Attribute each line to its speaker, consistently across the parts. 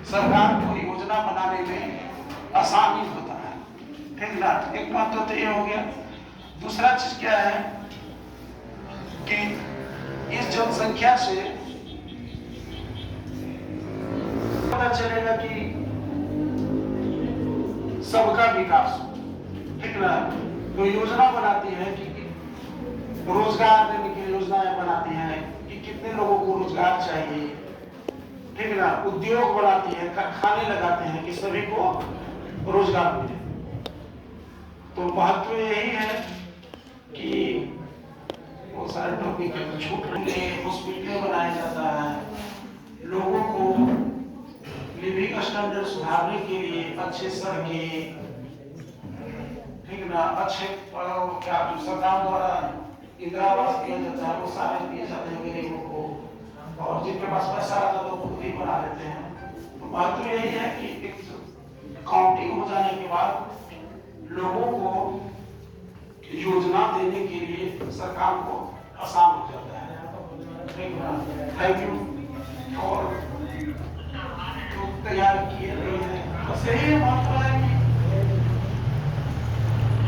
Speaker 1: सरकार को योजना बनाने में आसानी होता है। ठीक ना, एक महत्व तो ये हो गया। दूसरा चीज क्या है कि इस जनसंख्या से पता चलेगा कि सबका विकास। ठीक ना, तो योजना बनाती है कि रोजगार देने की योजनाएं बनाती हैं कि कितने लोगों को रोजगार चाहिए। ठीक ना, उद्योग बनाती है, कारखाने लगाते हैं कि सभी को रोजगार मिले। तो महत्व यही है कि वो सारे टॉपिक छूट रहे हैं, हॉस्पिटल बनाया जाता है, लोगों को लिविंग स्टैंडर्ड सुधारने के लिए अच्छे सड़कें, ठीक ना, अच्छे क्या सरकार द्वारा इंदिरा आवास दिया जाता है, वो सारे दिए जाते हैं गरीबों को, और जिनके पास पैसा रहता है तो खुद ही बना लेते हैं। तो बात तो यही है कि एक काउंटिंग हो जाने के बाद लोगों को योजना देने के लिए सरकार को आसान हो जाता है। Thank you. और जो तैयार किए गए हैं बस यही महत्व है कि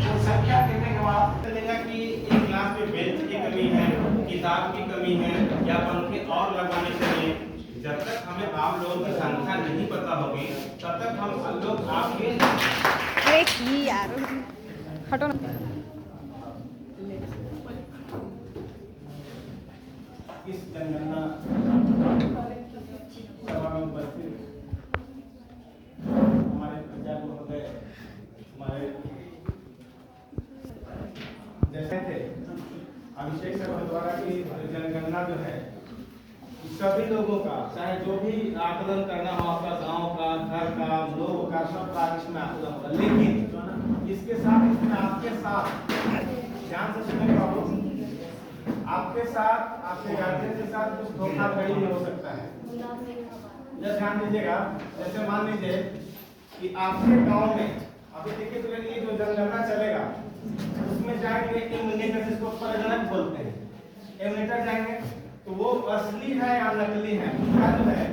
Speaker 1: जनसंख्या गिरने के बाद
Speaker 2: चलेगा कि एक क्लास में बेंच की कमी है, किताब की कमी है या पंखे और लगवाने चाहिए। जब तक हमें आप लोगों की संख्या नहीं पता होगी तब तक हम लोग आपके
Speaker 3: यार हटो ना।
Speaker 2: इस जनगणना सभा में उपस्थित हमारे प्रचार महोदय, हमारे जैसे थे अभिषेक सर द्वारा की जनगणना जो है सभी लोगों का, चाहे जो भी आकलन करना हो आपका, गांव का, घर का, लोगों का, सबका इसमें आकलन होगा। लेकिन इसके साथ इसमें आपके साथ ध्यान से सुने बाबू, आपके साथ आपके गार्जियन के साथ कुछ धोखाधड़ी भी हो सकता है। जैसे ध्यान दीजिएगा, जैसे मान लीजिए कि आपके गांव में अभी देखिए तो ये जो जनगणना चलेगा उसमें जाएंगे एमनेटर, जिसको प्रगणक बोलते हैं, एमनेटर जाएंगे तो वो असली है या नकली है उसका जो है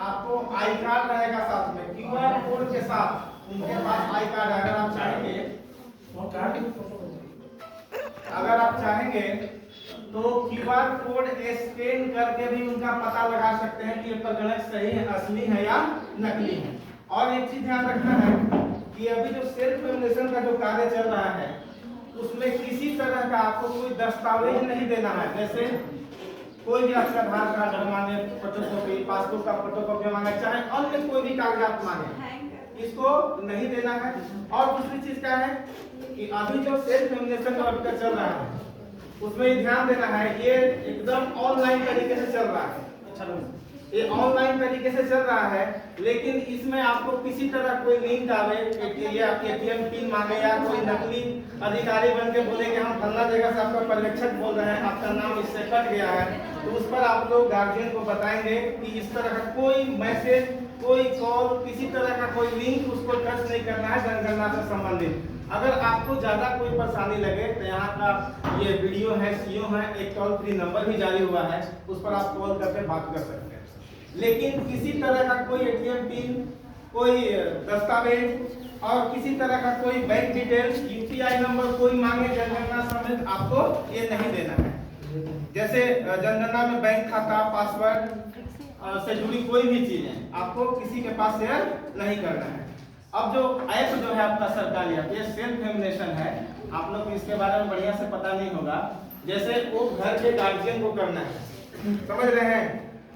Speaker 2: आपको आई कार्ड रहेगा साथ में, क्यूआर कोड के साथ। उनके पास आई कार्ड, अगर आप चाहेंगे तो क्यूआर कोड स्कैन करके भी उनका पता लगा सकते हैं कि ये प्रगणक सही है, असली है या नकली है। और एक चीज ध्यान रखना है कि अभी जो सेल्फ एग्जामिनेशन का जो कार्य चल रहा है उसमें किसी तरह का आपको कोई दस्तावेज नहीं देना है। जैसे कोई भी आपका आधार कार्ड मांगे, फोटोकॉपी, पासपोर्ट का फोटोकॉपी मांगे, चाहे अन्य कोई भी कागजात मांगे, इसको नहीं देना है। और दूसरी चीज क्या है कि अभी जो सेल्फ एग्जामिनेशन का चल रहा है उसमें ध्यान देना है, ये एकदम ऑनलाइन तरीके से चल रहा है। ये ऑनलाइन तरीके से चल रहा है, लेकिन इसमें आपको किसी तरह कोई लिंक आवे कि ये एटीएम पिन मांगे या कोई नकली अधिकारी बन के बोले कि हम फलना जगह से आपका पर्यवेक्षक बोल रहे हैं, आपका नाम इससे कट गया है, तो उस पर आप लोग गार्जियन को बताएंगे कि इस तरह का कोई मैसेज, कोई कॉल, किसी तरह का कोई लिंक उसको टच नहीं करना है जनगणना से संबंधित। अगर आपको ज्यादा कोई परेशानी लगे तो यहाँ का ये वीडियो है, सीओ है, एक टोल फ्री नंबर भी जारी हुआ है, उस पर आप कॉल करके बात कर सकते हैं। लेकिन किसी तरह का कोई एटीएम पिन, कोई दस्तावेज और किसी तरह का कोई बैंक डिटेल्स, यूपीआई नंबर कोई मांगे जनगणना समेत आपको ये नहीं देना है। जैसे जनगणना में बैंक खाता, पासवर्ड से जुड़ी कोई भी चीजें आपको किसी के पास शेयर नहीं करना है। अब जो ऐप जो है आपका सरकारी ऐप, ये सेल्फ एग्जामिनेशन है, आप लोग इसके बारे में बढ़िया से पता नहीं होगा। जैसे वो घर के गार्जियन को करना है, समझ रहे हैं,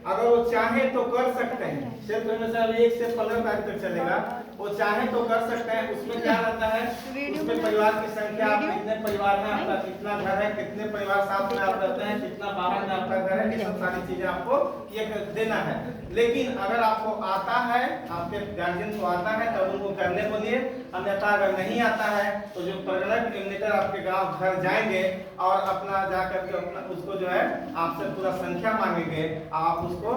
Speaker 2: अगर वो चाहे तो कर सकते हैं। सेल्फ एग्जामिनेशन 1 से 15 तारीख तक चलेगा, वो चाहे तो कर सकते हैं। उसमें क्या रहता है, उसमें परिवार की संख्या, आप कितने परिवार हैं, आपका कितना घर है, कितने परिवार साथ में आप रहते हैं, कितना बाहर में आपका घर है, ये सब सारी चीजें आपको ये देना है। लेकिन अगर आपको आता है, आपके गार्जियन को आता है तब उनको करने बोलिए, अन्यथा अगर नहीं आता है तो जो प्रगणक एग्जामिनेटर आपके गांव घर जाएंगे और अपना जाकर के अपना उसको जो है आपसे पूरा संख्या मांगेंगे, आप उसको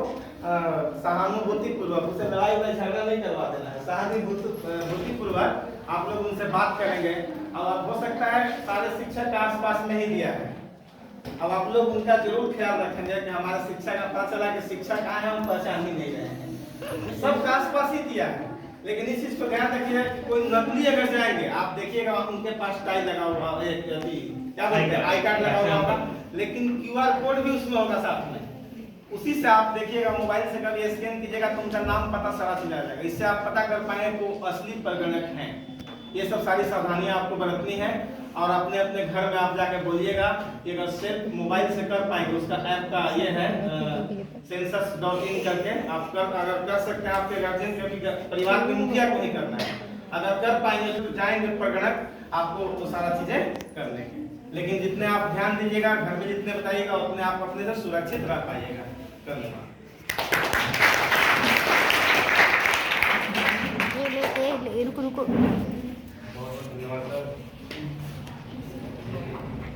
Speaker 2: सहानुभूति पूर्वक, उससे लड़ाई झगड़ा नहीं करवा देना है, सहानुभूति पूर्वक आप लोग उनसे बात करेंगे। और हो सकता है सारे शिक्षक आसपास में ही दिया है, अब आप लोग उनका जरूर ख्याल रखेंगे कि हमारे शिक्षक का पता चला कि शिक्षक आए हैं हम पहचान ही नहीं रहे हैं, सब के आसपास ही दिया है, लेकिन इस चीज को ध्यान रखिए कि कोई नकली अगर जाएंगे आप देखिएगा उनके पास टाई लगा हुआ है, अभी क्या बोलते हैं आई कार्ड लगा हुआ होगा, लेकिन क्यूआर कोड भी उसमें होगा साथ में। उसी से आप देखिएगा मोबाइल से कभी स्कैन कीजिएगा तो उनका नाम पता सारा चला जाएगा, इससे आप पता कर पाएंगे वो असली प्रगणक हैं। ये सब सारी सावधानियां आपको बरतनी है और अपने अपने घर में आप जाके बोलिएगा कि अगर सिर्फ मोबाइल से कर पाएंगे, उसका ऐप का ये है census.in करके आप अगर कर सकते हैं, आपके गार्जियन के परिवार के मुखिया को नहीं करना है, अगर कर पाएंगे तो जाएंगे प्रगणक आपको वो सारा चीजें कर लेंगे। लेकिन जितने आप ध्यान दीजिएगा घर में जितने बताइएगा उतने आप अपने से सुरक्षित रह पाइएगा। धन्यवाद।
Speaker 3: ले रुको रुको।
Speaker 2: बहुत धन्यवाद सर।